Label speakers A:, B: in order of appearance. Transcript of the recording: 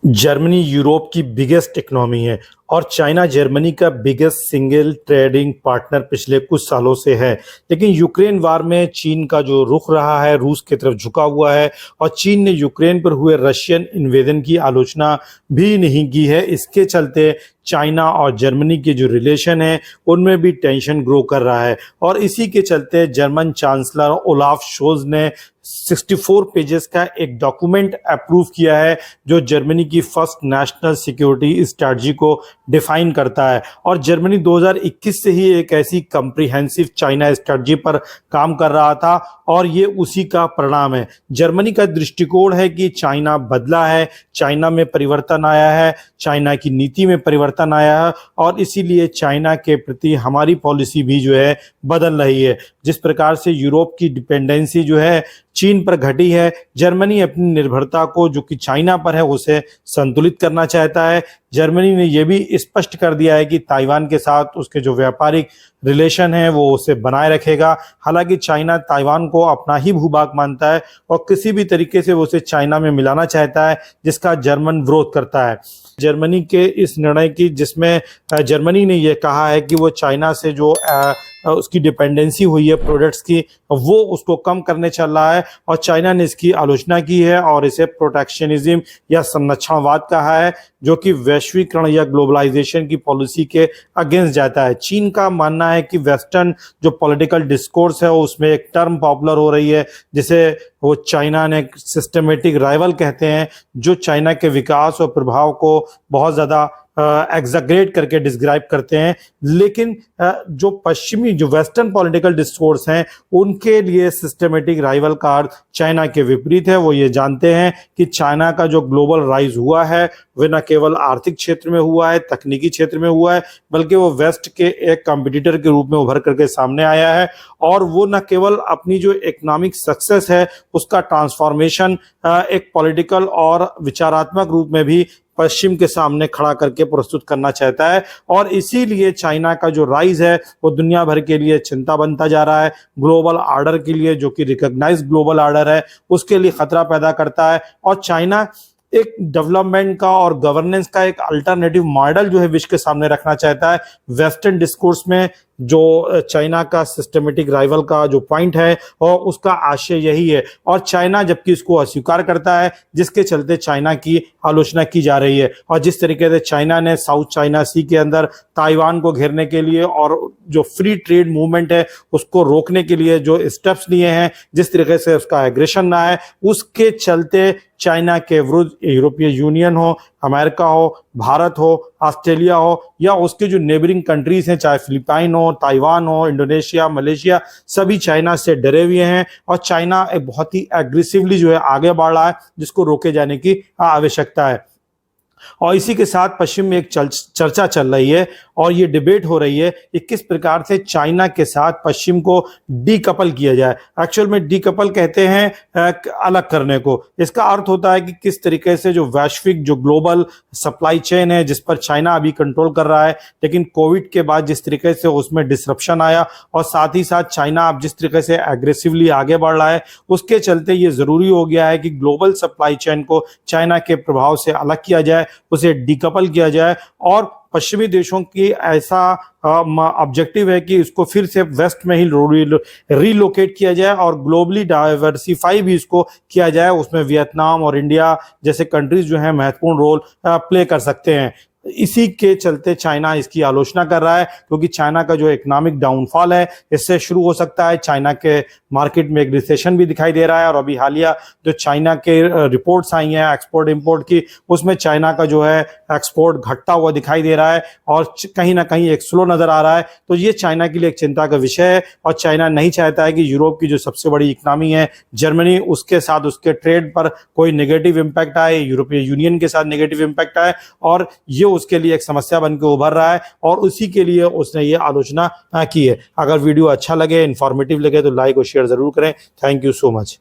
A: Germany Europe की biggest economy है और चाइना जर्मनी का बिगेस्ट सिंगल ट्रेडिंग पार्टनर पिछले कुछ सालों से है। लेकिन यूक्रेन वार में चीन का जो रुख रहा है रूस की तरफ झुका हुआ है और चीन ने यूक्रेन पर हुए रशियन इन्वेजन की आलोचना भी नहीं की है। इसके चलते चाइना और जर्मनी के जो रिलेशन है उनमें भी टेंशन ग्रो कर रहा है और इसी के चलते जर्मन चांसलर ओलाफ शोल्ज ने 64 पेजेस का एक डॉक्यूमेंट अप्रूव किया है जो जर्मनी की फर्स्ट नेशनल सिक्योरिटी स्ट्रैटेजी को डिफाइन करता है। और जर्मनी 2021 से ही एक ऐसी कम्प्रिहेंसिव चाइना स्ट्रैटेजी पर काम कर रहा था और ये उसी का परिणाम है। जर्मनी का दृष्टिकोण है कि चाइना बदला है, चाइना में परिवर्तन आया है, चाइना की नीति में परिवर्तन आया है और इसीलिए चाइना के प्रति हमारी पॉलिसी भी जो है बदल रही है। जिस प्रकार से यूरोप की डिपेंडेंसी जो है चीन पर घटी है, जर्मनी अपनी निर्भरता को जो कि चाइना पर है उसे संतुलित करना चाहता है। जर्मनी ने यह भी स्पष्ट कर दिया है कि ताइवान के साथ उसके जो व्यापारिक रिलेशन है वो उसे बनाए रखेगा। हालांकि चाइना ताइवान को अपना ही भूभाग मानता है और किसी भी तरीके से वो उसे चाइना में मिलाना चाहता है जिसका जर्मन विरोध करता है। जर्मनी के इस निर्णय की जिसमें जर्मनी ने यह कहा है कि वो चाइना से जो उसकी डिपेंडेंसी हुई है प्रोडक्ट्स की वो उसको कम करने चल रहा है और चाइना ने इसकी आलोचना की है और इसे प्रोटेक्शनिज्म या संरक्षणवाद कहा है जो कि वैश्वीकरण या ग्लोबलाइजेशन की पॉलिसी के अगेंस्ट जाता है। चीन का मानना है कि वेस्टर्न जो पॉलिटिकल डिस्कोर्स है उसमें एक टर्म पॉपुलर हो रही है जिसे वो चाइना ने सिस्टमेटिक राइवल कहते हैं, जो चाइना के विकास और प्रभाव को बहुत ज़्यादा एग्जैगरेट करके डिस्क्राइब करते हैं। लेकिन जो पश्चिमी जो वेस्टर्न पॉलिटिकल डिस्कोर्स हैं उनके लिए सिस्टमेटिक राइवल का अर्थ चाइना के विपरीत है। वो ये जानते हैं कि चाइना का जो ग्लोबल राइज हुआ है वह न केवल आर्थिक क्षेत्र में हुआ है, तकनीकी क्षेत्र में हुआ है, बल्कि वो वेस्ट के एक कंपटीटर के रूप में उभर करके सामने आया है और वो न केवल अपनी जो इकोनॉमिक सक्सेस है उसका ट्रांसफॉर्मेशन एक पॉलिटिकल और विचारात्मक रूप में भी पश्चिम के सामने खड़ा करके प्रस्तुत करना चाहता है और इसीलिए चाइना का जो राइज है वो दुनिया भर के लिए चिंता बनता जा रहा है। ग्लोबल ऑर्डर के लिए जो कि रिकॉग्नाइज ग्लोबल ऑर्डर है उसके लिए खतरा पैदा करता है और चाइना एक डेवलपमेंट का और गवर्नेंस का एक अल्टरनेटिव मॉडल जो है विश्व के सामने रखना चाहता है। वेस्टर्न डिस्कोर्स में जो चाइना का सिस्टमेटिक राइवल का जो पॉइंट है और उसका आशय यही है और चाइना जबकि इसको अस्वीकार करता है जिसके चलते चाइना की आलोचना की जा रही है। और जिस तरीके से चाइना ने साउथ चाइना सी के अंदर ताइवान को घेरने के लिए और जो फ्री ट्रेड मूवमेंट है उसको रोकने के लिए जो स्टेप्स लिए हैं, जिस तरीके से उसका एग्रेशन रहा है, उसके चलते चाइना के विरुद्ध यूरोपीय यूनियन हो, अमेरिका हो, भारत हो, ऑस्ट्रेलिया हो या उसके जो नेबरिंग कंट्रीज हैं चाहे फिलिपाइन हो, ताइवान हो, इंडोनेशिया, मलेशिया, सभी चाइना से डरे हुए हैं और चाइना एक बहुत ही एग्रेसिवली जो है आगे बढ़ रहा है जिसको रोके जाने की आवश्यकता है। और इसी के साथ पश्चिम में एक चर्चा चल रही है और ये डिबेट हो रही है कि किस प्रकार से चाइना के साथ पश्चिम को डीकपल किया जाए। एक्चुअल में डीकपल कहते हैं अलग करने को। इसका अर्थ होता है कि किस तरीके से जो वैश्विक जो ग्लोबल सप्लाई चेन है जिस पर चाइना अभी कंट्रोल कर रहा है, लेकिन कोविड के बाद जिस तरीके से उसमें डिसरप्शन आया और साथ ही साथ चाइना अब जिस तरीके से एग्रेसिवली आगे बढ़ रहा है उसके चलते ये जरूरी हो गया है कि ग्लोबल सप्लाई चेन को चाइना के प्रभाव से अलग किया जाए, उसे डीकपल किया जाए और पश्चिमी देशों की ऐसा ऑब्जेक्टिव है कि इसको फिर से वेस्ट में ही रीलोकेट किया जाए और ग्लोबली डाइवर्सिफाई भी इसको किया जाए। उसमें वियतनाम और इंडिया जैसे कंट्रीज जो हैं महत्वपूर्ण रोल प्ले कर सकते हैं। इसी के चलते चाइना इसकी आलोचना कर रहा है क्योंकि चाइना का जो इकोनॉमिक डाउनफॉल है इससे शुरू हो सकता है। चाइना के मार्केट में एक रिसेशन भी दिखाई दे रहा है और अभी हालिया जो चाइना के रिपोर्ट्स आई हैं एक्सपोर्ट इंपोर्ट की उसमें चाइना का जो है एक्सपोर्ट घटता हुआ दिखाई दे रहा है और कहीं ना कहीं एक स्लो नजर आ रहा है। तो ये चाइना के लिए एक चिंता का विषय है और चाइना नहीं चाहता है कि यूरोप की जो सबसे बड़ी इकोनॉमी है जर्मनी उसके साथ उसके ट्रेड पर कोई नेगेटिव इम्पैक्ट आए, यूरोपीय यूनियन के साथ नेगेटिव इम्पैक्ट आए और ये उसके लिए एक समस्या बनकर उभर रहा है और उसी के लिए उसने ये आलोचना की है। अगर वीडियो अच्छा लगे, इंफॉर्मेटिव लगे तो लाइक और शेयर जरूर करें। Thank you so much.